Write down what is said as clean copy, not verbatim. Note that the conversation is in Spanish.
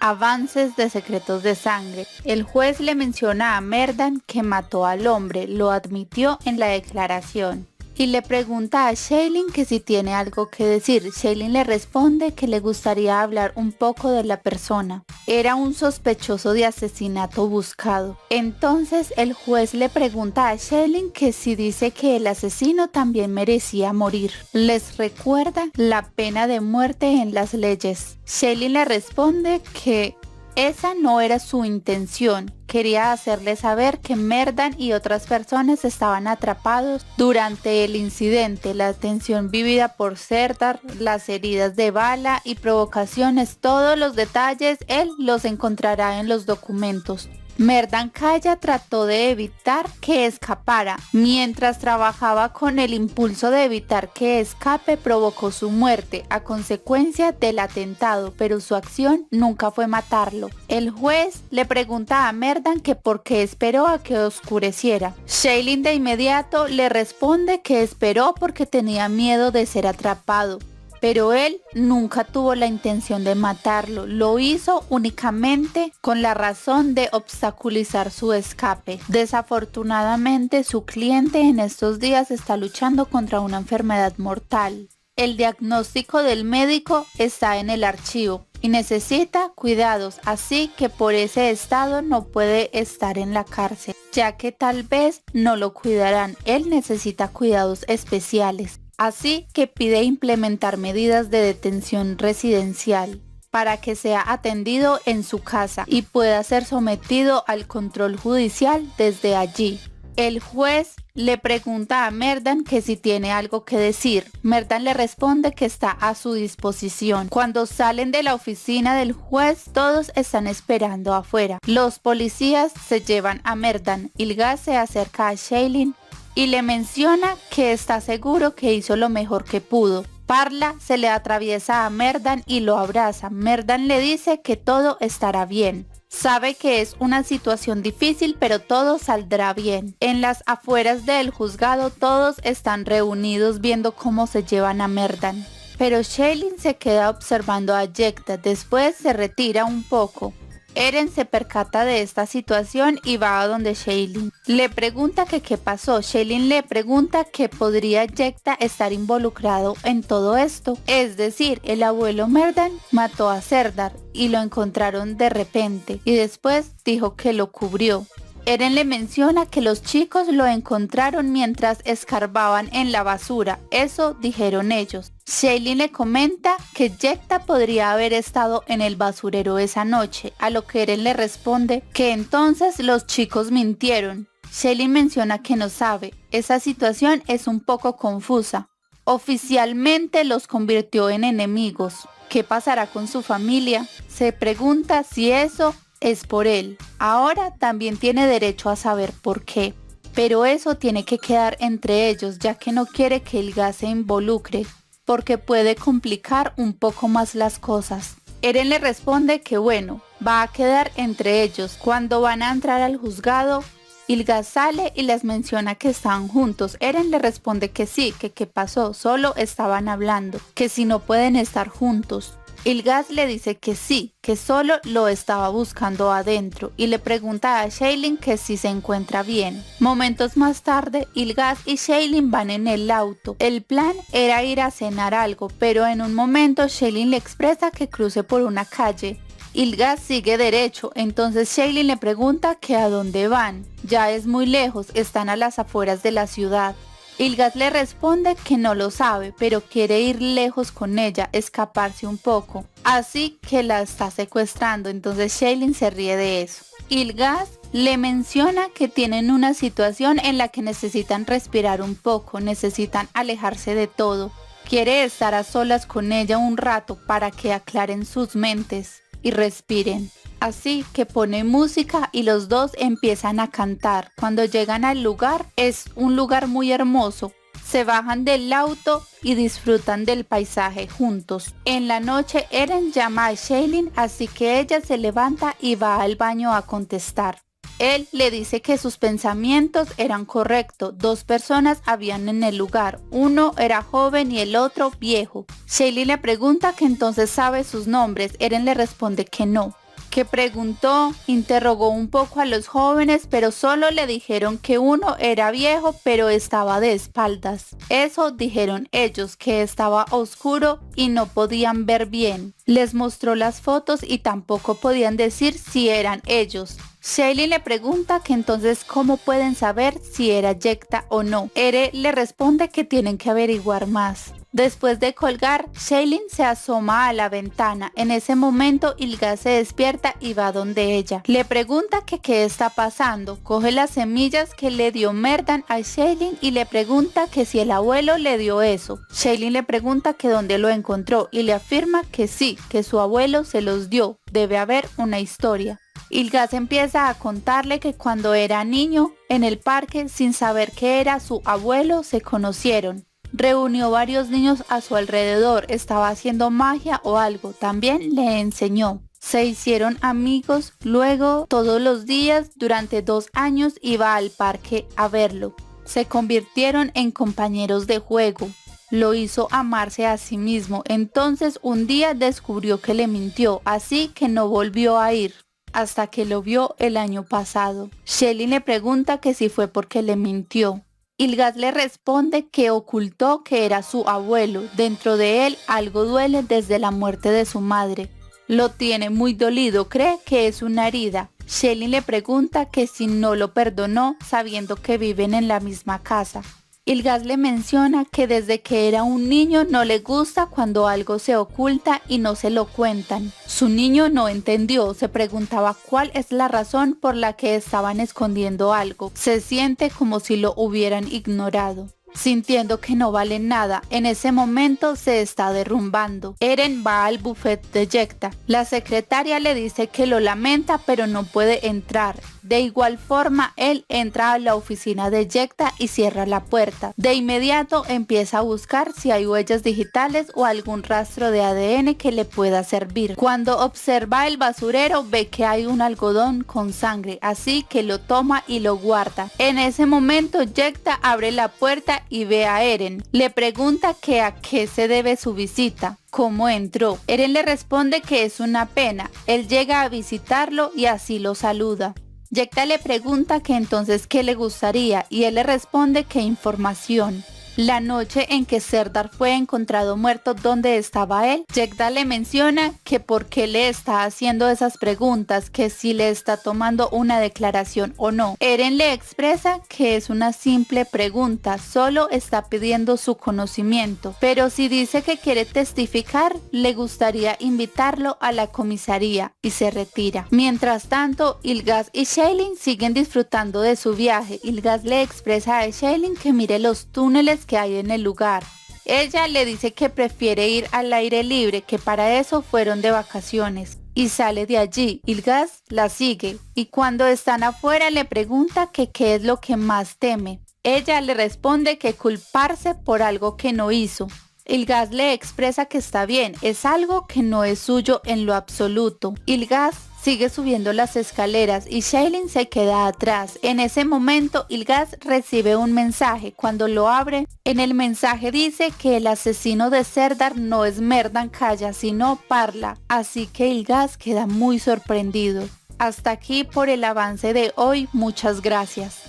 Avances de secretos de sangre. El juez le menciona a Merdan que mató al hombre, lo admitió en la declaración. Y le pregunta a Shailene que si tiene algo que decir. Shailene le responde que le gustaría hablar un poco de la persona. Era un sospechoso de asesinato buscado. Entonces el juez le pregunta a Shailene que si dice que el asesino también merecía morir. Les recuerda la pena de muerte en las leyes. Shailene le responde que esa no era su intención. Quería hacerle saber que Merdan y otras personas estaban atrapados durante el incidente, la tensión vivida por Serdar, las heridas de bala y provocaciones, todos los detalles él los encontrará en los documentos. Merdan Kaya trató de evitar que escapara. Mientras trabajaba con el impulso de evitar que escape, provocó su muerte a consecuencia del atentado, pero su acción nunca fue matarlo. El juez le pregunta a Merdan que por qué esperó a que oscureciera. Shailene de inmediato le responde que esperó porque tenía miedo de ser atrapado. Pero él nunca tuvo la intención de matarlo, lo hizo únicamente con la razón de obstaculizar su escape. Desafortunadamente, su cliente en estos días está luchando contra una enfermedad mortal. El diagnóstico del médico está en el archivo y necesita cuidados, así que por ese estado no puede estar en la cárcel, ya que tal vez no lo cuidarán. Él necesita cuidados especiales. Así que pide implementar medidas de detención residencial para que sea atendido en su casa y pueda ser sometido al control judicial desde allí. El juez le pregunta a Merdan que si tiene algo que decir. Merdan le responde que está a su disposición. Cuando salen de la oficina del juez, todos están esperando afuera. Los policías se llevan a Merdan. Ilgaz se acerca a Shailene y le menciona que está seguro que hizo lo mejor que pudo. Parla se le atraviesa a Merdan y lo abraza. Merdan le dice que todo estará bien. Sabe que es una situación difícil, pero todo saldrá bien. En las afueras del juzgado todos están reunidos viendo cómo se llevan a Merdan. Pero Shailene se queda observando a Yekta, después se retira un poco. Eren se percata de esta situación y va a donde Shailene. Le pregunta que qué pasó. Shailene le pregunta que podría Yekta estar involucrado en todo esto. Es decir, el abuelo Merdan mató a Serdar y lo encontraron de repente y después dijo que lo cubrió. Eren le menciona que los chicos lo encontraron mientras escarbaban en la basura. Eso dijeron ellos. Shailene le comenta que Yekta podría haber estado en el basurero esa noche, a lo que Eren le responde que entonces los chicos mintieron. Shailene menciona que no sabe. Esa situación es un poco confusa. Oficialmente los convirtió en enemigos. ¿Qué pasará con su familia? Se pregunta si eso es por él. Ahora también tiene derecho a saber por qué. Pero eso tiene que quedar entre ellos, ya que no quiere que Ilgaz se involucre, porque puede complicar un poco más las cosas. Eren le responde que bueno, va a quedar entre ellos. Cuando van a entrar al juzgado, Ilgaz sale y les menciona que están juntos. Eren le responde que sí, que qué pasó, solo estaban hablando, que si no pueden estar juntos. Ilgaz le dice que sí, que solo lo estaba buscando adentro y le pregunta a Shailene que si se encuentra bien. Momentos más tarde, Ilgaz y Shailene van en el auto. El plan era ir a cenar algo, pero en un momento Shailene le expresa que cruce por una calle. Ilgaz sigue derecho, entonces Shailene le pregunta que a dónde van. Ya es muy lejos, están a las afueras de la ciudad. Ilgaz le responde que no lo sabe, pero quiere ir lejos con ella, escaparse un poco. Así que la está secuestrando, entonces Shailene se ríe de eso. Ilgaz le menciona que tienen una situación en la que necesitan respirar un poco, necesitan alejarse de todo. Quiere estar a solas con ella un rato para que aclaren sus mentes y respiren. Así que pone música y los dos empiezan a cantar. Cuando llegan al lugar, es un lugar muy hermoso. Se bajan del auto y disfrutan del paisaje juntos. En la noche Eren llama a Shailene, así que ella se levanta y va al baño a contestar. Él le dice que sus pensamientos eran correctos. Dos personas habían en el lugar. Uno era joven y el otro viejo. Shailene le pregunta que entonces sabe sus nombres. Eren le responde que no. que preguntó, interrogó un poco a los jóvenes, pero solo le dijeron que uno era viejo pero estaba de espaldas. Eso dijeron ellos, que estaba oscuro y no podían ver bien. Les mostró las fotos y tampoco podían decir si eran ellos. Shailene le pregunta que entonces cómo pueden saber si era Yekta o no. Ere le responde que tienen que averiguar más. Después de colgar, Shailene se asoma a la ventana. En ese momento Ilgaz se despierta y va donde ella. Le pregunta que qué está pasando. Coge las semillas que le dio Merdan a Shailene y le pregunta que si el abuelo le dio eso. Shailene le pregunta que dónde lo encontró y le afirma que sí, que su abuelo se los dio. Debe haber una historia. Ilgaz empieza a contarle que cuando era niño, en el parque, sin saber que era su abuelo, se conocieron. Reunió varios niños a su alrededor, estaba haciendo magia o algo, también le enseñó. Se hicieron amigos, luego todos los días durante 2 años iba al parque a verlo. Se convirtieron en compañeros de juego. Lo hizo amarse a sí mismo, entonces un día descubrió que le mintió, así que no volvió a ir. Hasta que lo vio el año pasado. Shailene le pregunta que si fue porque le mintió. Ilgaz le responde que ocultó que era su abuelo. Dentro de él algo duele desde la muerte de su madre. Lo tiene muy dolido, cree que es una herida. Shailene le pregunta que si no lo perdonó sabiendo que viven en la misma casa. Ilgaz le menciona que desde que era un niño no le gusta cuando algo se oculta y no se lo cuentan. Su niño no entendió, se preguntaba cuál es la razón por la que estaban escondiendo algo. Se siente como si lo hubieran ignorado. Sintiendo que no vale nada, en ese momento se está derrumbando. Eren va al buffet de Yekta. La secretaria le dice que lo lamenta pero no puede entrar. De igual forma, él entra a la oficina de Yekta y cierra la puerta. De inmediato empieza a buscar si hay huellas digitales o algún rastro de ADN que le pueda servir. Cuando observa el basurero, ve que hay un algodón con sangre, así que lo toma y lo guarda. En ese momento, Yekta abre la puerta y ve a Eren. Le pregunta que a qué se debe su visita. ¿Cómo entró? Eren le responde que es una pena. Él llega a visitarlo y así lo saluda. Yekta le pregunta que entonces qué le gustaría y él le responde que información. La noche en que Serdar fue encontrado muerto donde estaba él, Yekta le menciona que por qué le está haciendo esas preguntas, que si le está tomando una declaración o no. Eren le expresa que es una simple pregunta, solo está pidiendo su conocimiento, pero si dice que quiere testificar, le gustaría invitarlo a la comisaría y se retira. Mientras tanto, Ilgaz y Shailene siguen disfrutando de su viaje. Ilgaz le expresa a Shailene que mire los túneles que hay en el lugar. Ella le dice que prefiere ir al aire libre, que para eso fueron de vacaciones, y sale de allí. Ilgaz la sigue y cuando están afuera le pregunta que qué es lo que más teme. Ella le responde que culparse por algo que no hizo. Ilgaz le expresa que está bien, es algo que no es suyo en lo absoluto. Ilgaz sigue subiendo las escaleras y Shailene se queda atrás. En ese momento, Ilgaz recibe un mensaje. Cuando lo abre, en el mensaje dice que el asesino de Serdar no es Merdan Kaya, sino Parla. Así que Ilgaz queda muy sorprendido. Hasta aquí por el avance de hoy. Muchas gracias.